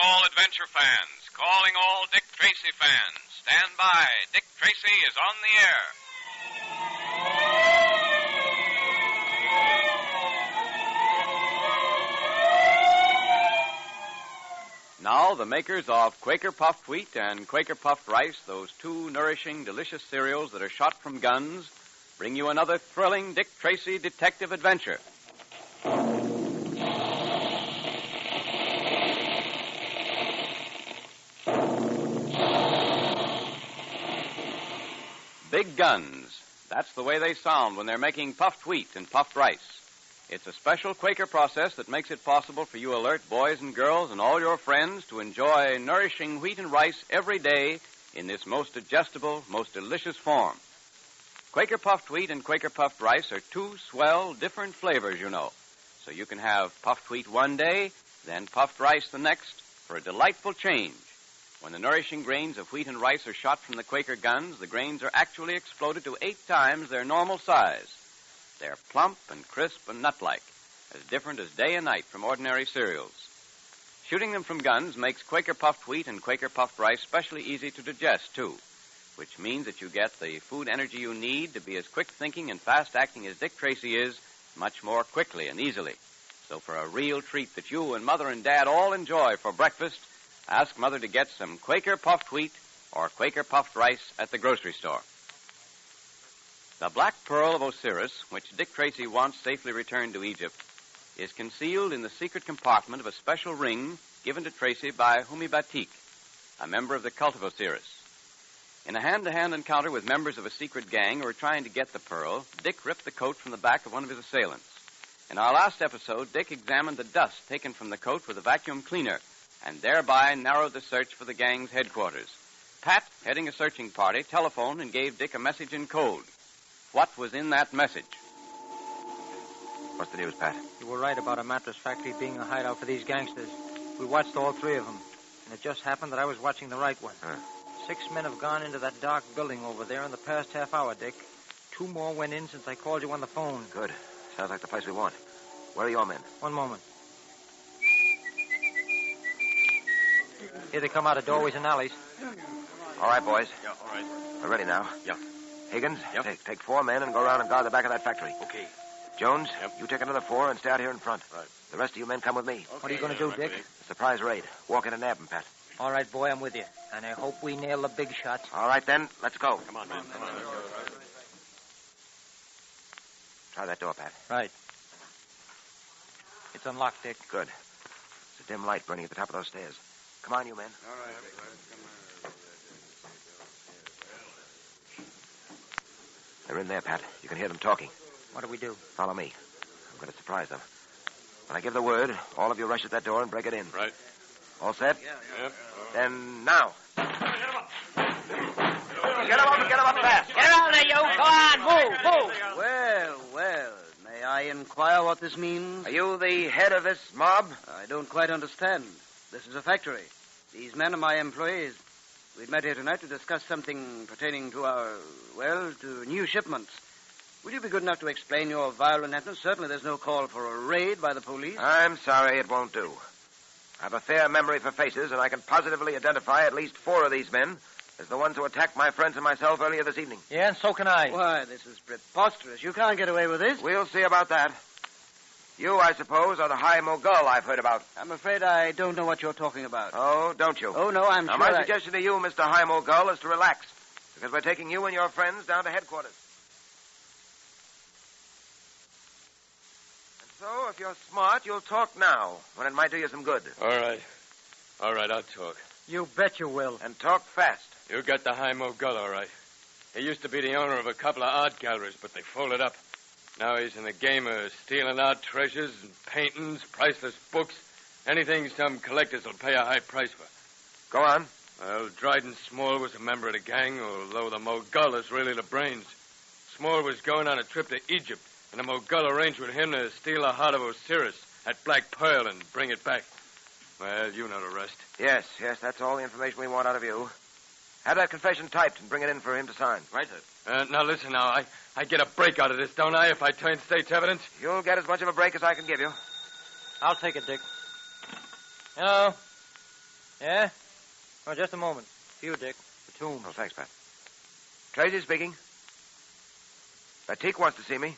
all adventure fans. Calling all Dick Tracy fans. Stand by. Dick Tracy is on the air. Now, the makers of Quaker Puffed Wheat and Quaker Puffed Rice, those two nourishing, delicious cereals that are shot from guns, bring you another thrilling Dick Tracy detective adventure. Big guns. That's the way they sound when they're making puffed wheat and puffed rice. It's a special Quaker process that makes it possible for you alert boys and girls and all your friends to enjoy nourishing wheat and rice every day in this most digestible, most delicious form. Quaker Puffed Wheat and Quaker Puffed Rice are two swell, different flavors, you know. So you can have puffed wheat one day, then puffed rice the next, for a delightful change. When the nourishing grains of wheat and rice are shot from the Quaker guns, the grains are actually exploded to 8 times their normal size. They're plump and crisp and nut-like, as different as day and night from ordinary cereals. Shooting them from guns makes Quaker Puffed Wheat and Quaker Puffed Rice specially easy to digest, too, which means that you get the food energy you need to be as quick-thinking and fast-acting as Dick Tracy is, much more quickly and easily. So for a real treat that you and Mother and Dad all enjoy for breakfast, ask Mother to get some Quaker Puffed Wheat or Quaker Puffed Rice at the grocery store. The Black Pearl of Osiris, which Dick Tracy once safely returned to Egypt, is concealed in the secret compartment of a special ring given to Tracy by Humi Batik, a member of the cult of Osiris. In a hand-to-hand encounter with members of a secret gang who were trying to get the pearl, Dick ripped the coat from the back of one of his assailants. In our last episode, Dick examined the dust taken from the coat with a vacuum cleaner and thereby narrowed the search for the gang's headquarters. Pat, heading a searching party, telephoned and gave Dick a message in code. What was in that message? What's the news, Pat? You were right about a mattress factory being a hideout for these gangsters. We watched all 3 of them, and it just happened that I was watching the right one. 6 men have gone into that dark building over there in the past half hour, Dick. 2 more went in since I called you on the phone. Good. Sounds like the place we want. Where are your men? One moment. Here they come out of doorways and alleys. All right, boys. Yeah, all right. We're ready now. Yeah. Higgins, Yep. take 4 men and go around and guard the back of that factory. Okay. Jones, Yep. you take another 4 and stay out here in front. Right. The rest of you men come with me. Okay. What are you going to do, Dick? A surprise raid. Walk in and nab them, Pat. All right, boy, I'm with you. And I hope we nail the big shots. All right, then. Let's go. Come on, man. Come on. Try that door, Pat. Right. It's unlocked, Dick. Good. It's a dim light burning at the top of those stairs. Come on, you men. All right. They're in there, Pat. You can hear them talking. What do we do? Follow me. I'm going to surprise them. When I give the word, all of you rush at that door and break it in. Right. All set? Yep. Then now. Get them up fast. Get out there, you. Go on, move. Well. May I inquire what this means? Are you the head of this mob? I don't quite understand. This is a factory. These men are my employees. We've met here tonight to discuss something pertaining to to new shipments. Will you be good enough to explain your violent entrance? Certainly there's no call for a raid by the police. I'm sorry, it won't do. I have a fair memory for faces, and I can positively identify at least 4 of these men as the ones who attacked my friends and myself earlier this evening. Yeah, and so can I. Why, this is preposterous. You can't get away with this. We'll see about that. You, I suppose, are the high mogul I've heard about. I'm afraid I don't know what you're talking about. Oh, don't you? Oh, no, I'm now, sure my suggestion to you, Mr. High Mogul, is to relax, because we're taking you and your friends down to headquarters. And so, if you're smart, you'll talk now, when it might do you some good. All right, I'll talk. You bet you will. And talk fast. You got the high mogul, all right. He used to be the owner of a couple of art galleries, but they folded up. Now he's in the game of stealing art treasures and paintings, priceless books, anything some collectors will pay a high price for. Go on. Well, Dryden Small was a member of the gang, although the mogul is really the brains. Small was going on a trip to Egypt, and the mogul arranged with him to steal the heart of Osiris at Black Pearl and bring it back. Well, you know the rest. Yes, that's all the information we want out of you. Have that confession typed and bring it in for him to sign. Right, sir. Now, listen now. I get a break out of this, don't I, if I turn state's evidence? You'll get as much of a break as I can give you. I'll take it, Dick. Hello? Yeah? Oh, just a moment. To you, Dick. The tomb. Oh, thanks, Pat. Tracy speaking. Batik wants to see me.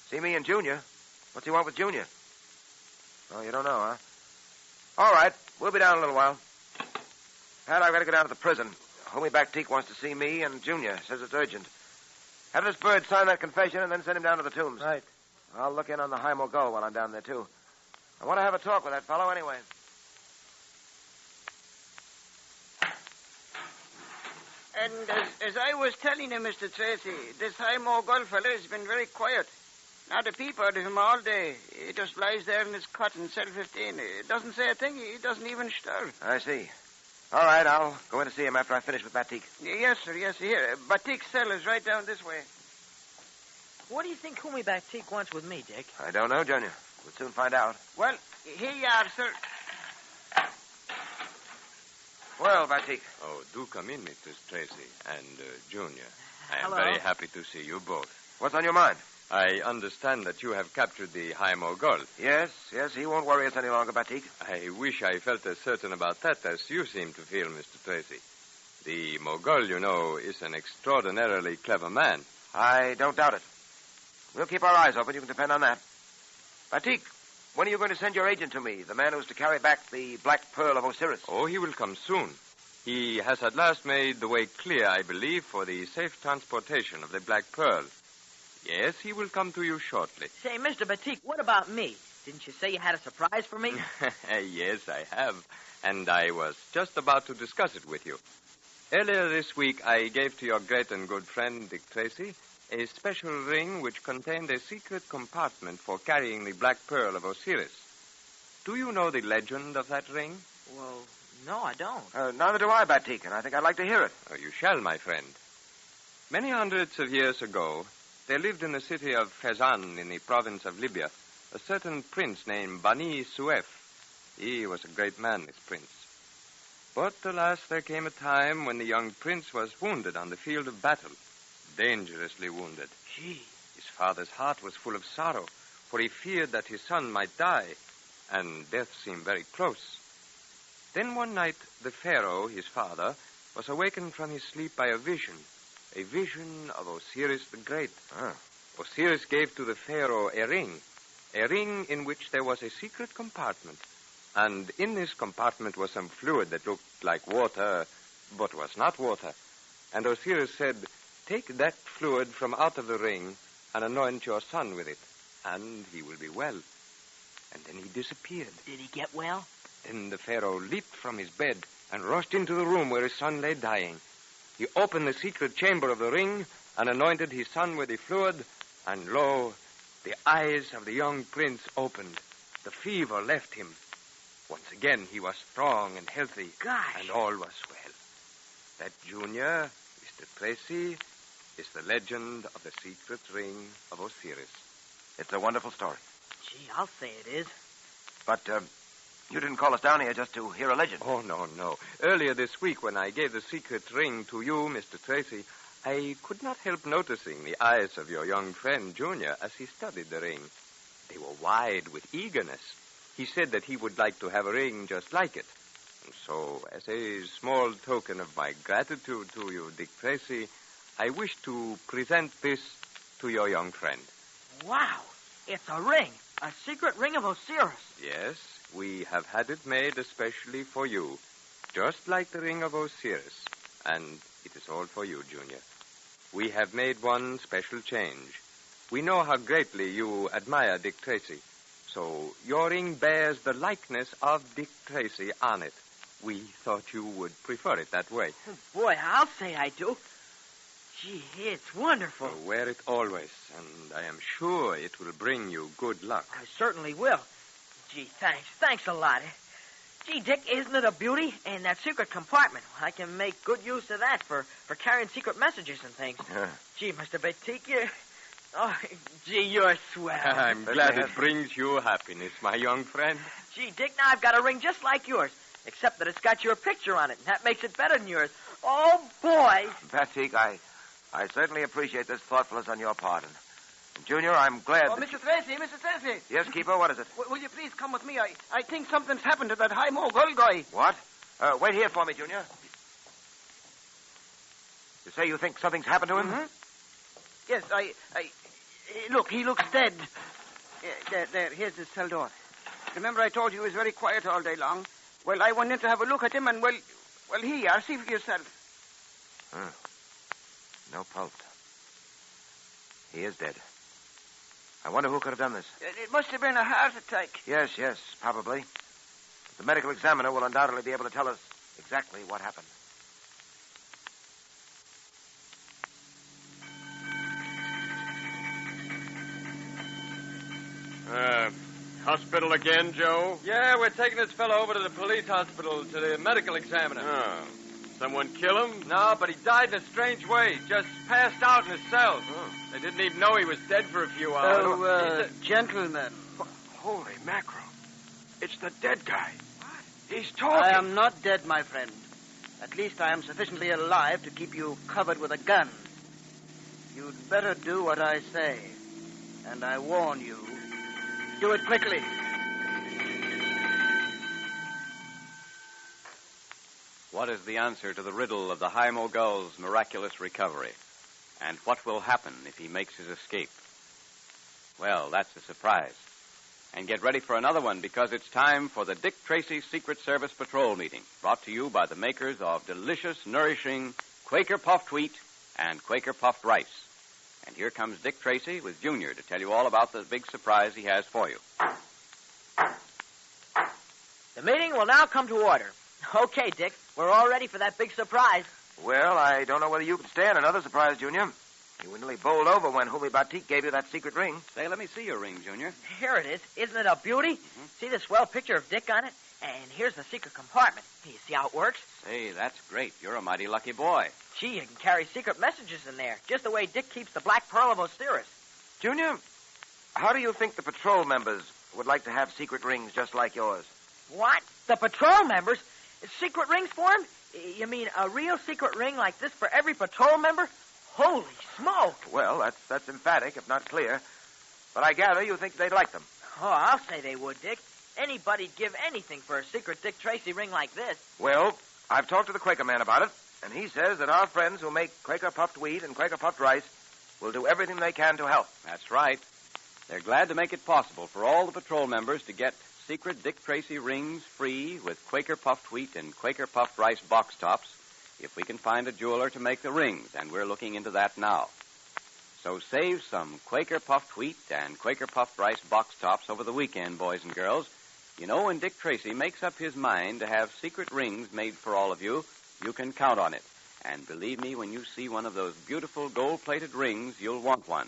See me and Junior. What's he want with Junior? Oh, you don't know, huh? All right. We'll be down in a little while. Pat, I've got to go down to the prison. Homie Batik wants to see me and Junior. Says it's urgent. Have this bird sign that confession and then send him down to the tombs. Right. I'll look in on the High Mogul while I'm down there, too. I want to have a talk with that fellow anyway. And as I was telling you, Mr. Tracy, this High Mogul fellow has been very quiet. Not a peep out of him all day. He just lies there in his cot in cell 15. He doesn't say a thing. He doesn't even stir. I see. All right, I'll go in to see him after I finish with Batik. Yes, sir, yes, sir. Here, Batik's cell is right down this way. What do you think Homie Batik wants with me, Dick? I don't know, Junior. We'll soon find out. Well, here you are, sir. Well, Batik. Oh, do come in, Mr. Tracy and Junior. I am Hello. very happy to see you both. What's on your mind? I understand that you have captured the High Mogul. Yes, he won't worry us any longer, Batik. I wish I felt as certain about that as you seem to feel, Mr. Tracy. The Mogul, you know, is an extraordinarily clever man. I don't doubt it. We'll keep our eyes open, you can depend on that. Batik, when are you going to send your agent to me, the man who's to carry back the Black Pearl of Osiris? Oh, he will come soon. He has at last made the way clear, I believe, for the safe transportation of the Black Pearl. Yes, he will come to you shortly. Say, Mr. Batik, what about me? Didn't you say you had a surprise for me? Yes, I have. And I was just about to discuss it with you. Earlier this week, I gave to your great and good friend, Dick Tracy, a special ring which contained a secret compartment for carrying the Black Pearl of Osiris. Do you know the legend of that ring? Well, no, I don't. Neither do I, Batik, and I think I'd like to hear it. Oh, you shall, my friend. Many hundreds of years ago, there lived in the city of Fezzan in the province of Libya a certain prince named Bani Suef. He was a great man, this prince. But alas, there came a time when the young prince was wounded on the field of battle, dangerously wounded. Gee. His father's heart was full of sorrow, for he feared that his son might die, and death seemed very close. Then one night, the Pharaoh, his father, was awakened from his sleep by a vision of Osiris the Great. Osiris gave to the Pharaoh a ring in which there was a secret compartment. And in this compartment was some fluid that looked like water, but was not water. And Osiris said, "Take that fluid from out of the ring and anoint your son with it, and he will be well." And then he disappeared. Did he get well? Then the Pharaoh leaped from his bed and rushed into the room where his son lay dying. He opened the secret chamber of the ring and anointed his son with the fluid, and lo, the eyes of the young prince opened. The fever left him. Once again, he was strong and healthy. Gosh. And all was well. That, Junior, Mr. Tracy, is the legend of the secret ring of Osiris. It's a wonderful story. Gee, I'll say it is. But, you didn't call us down here just to hear a legend. Oh, no. Earlier this week, when I gave the secret ring to you, Mr. Tracy, I could not help noticing the eyes of your young friend, Junior, as he studied the ring. They were wide with eagerness. He said that he would like to have a ring just like it. And so, as a small token of my gratitude to you, Dick Tracy, I wish to present this to your young friend. Wow. It's a ring. A secret ring of Osiris. Yes, we have had it made especially for you, just like the ring of Osiris. And it is all for you, Junior. We have made one special change. We know how greatly you admire Dick Tracy, so your ring bears the likeness of Dick Tracy on it. We thought you would prefer it that way. Oh, boy, I'll say I do. Gee, it's wonderful. So wear it always, and I am sure it will bring you good luck. I certainly will. Gee, thanks. Thanks a lot. Gee, Dick, isn't it a beauty? And that secret compartment, I can make good use of that for carrying secret messages and things. Yeah. Gee, Mr. Batik, you... Oh, gee, you're swell. I'm glad it brings you happiness, my young friend. Gee, Dick, now I've got a ring just like yours, except that it's got your picture on it, and that makes it better than yours. Oh, boy. Batik, I certainly appreciate this thoughtfulness on your part, and Junior, I'm glad. Oh, Mr. Tracy, Mr. Tracy. Yes, Keeper, what is it? Will you please come with me? I think something's happened to that high mogul guy. What? Wait here for me, Junior. You say you think something's happened to him? Mm-hmm. Yes, Look, he looks dead. There, here's his cell door. Remember I told you he was very quiet all day long? Well, I went in to have a look at him, and, well, here you are. See for yourself. No pulse. He is dead. I wonder who could have done this. It must have been a heart attack. Yes, probably. The medical examiner will undoubtedly be able to tell us exactly what happened. Hospital again, Joe? Yeah, we're taking this fellow over to the police hospital to the medical examiner. Oh. Someone kill him? No, but he died in a strange way. Just passed out in his cell. Oh. They didn't even know he was dead for a few hours. Gentlemen. Holy mackerel. It's the dead guy. What? He's talking. I am not dead, my friend. At least I am sufficiently alive to keep you covered with a gun. You'd better do what I say. And I warn you, do it quickly. What is the answer to the riddle of the High Mogul's miraculous recovery? And what will happen if he makes his escape? Well, that's a surprise. And get ready for another one, because it's time for the Dick Tracy Secret Service Patrol Meeting, brought to you by the makers of delicious, nourishing Quaker Puffed Wheat and Quaker Puffed Rice. And here comes Dick Tracy with Junior to tell you all about the big surprise he has for you. The meeting will now come to order. Okay, Dick, we're all ready for that big surprise. Well, I don't know whether you can stand another surprise, Junior. You were nearly bowled over when Hooey Batik gave you that secret ring. Say, let me see your ring, Junior. Here it is. Isn't it a beauty? Mm-hmm. See the swell picture of Dick on it? And here's the secret compartment. Do you see how it works? Say, that's great. You're a mighty lucky boy. Gee, you can carry secret messages in there, just the way Dick keeps the Black Pearl of Osiris. Junior, how do you think the patrol members would like to have secret rings just like yours? What? The patrol members? Secret rings for them? You mean a real secret ring like this for every patrol member? Holy smoke! Well, that's emphatic, if not clear. But I gather you think they'd like them. Oh, I'll say they would, Dick. Anybody'd give anything for a secret Dick Tracy ring like this. Well, I've talked to the Quaker man about it, and he says that our friends who make Quaker puffed wheat and Quaker puffed rice will do everything they can to help. That's right. They're glad to make it possible for all the patrol members to get secret Dick Tracy rings free with Quaker puffed wheat and Quaker puffed rice box tops if we can find a jeweler to make the rings, and we're looking into that now. So save some Quaker puffed wheat and Quaker puffed rice box tops over the weekend, boys and girls. You know, when Dick Tracy makes up his mind to have secret rings made for all of you, you can count on it. And believe me, when you see one of those beautiful gold-plated rings, you'll want one.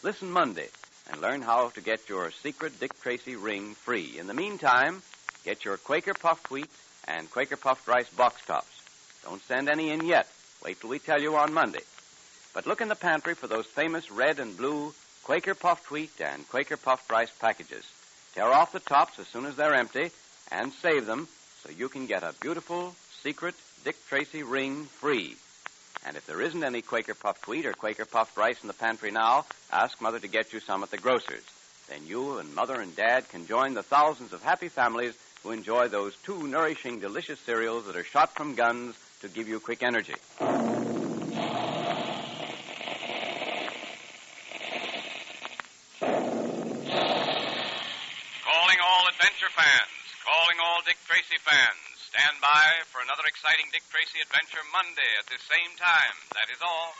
Listen Monday and learn how to get your secret Dick Tracy ring free. In the meantime, get your Quaker puffed wheat and Quaker puffed rice box tops. Don't send any in yet. Wait till we tell you on Monday. But look in the pantry for those famous red and blue Quaker puffed wheat and Quaker puffed rice packages. Tear off the tops as soon as they're empty and save them so you can get a beautiful secret Dick Tracy ring free. And if there isn't any Quaker puffed wheat or Quaker puffed rice in the pantry now, ask Mother to get you some at the grocer's. Then you and Mother and Dad can join the thousands of happy families who enjoy those two nourishing, delicious cereals that are shot from guns to give you quick energy. Calling all adventure fans, calling all Dick Tracy fans. Stand by for another exciting Dick Tracy adventure Monday at this same time. That is all.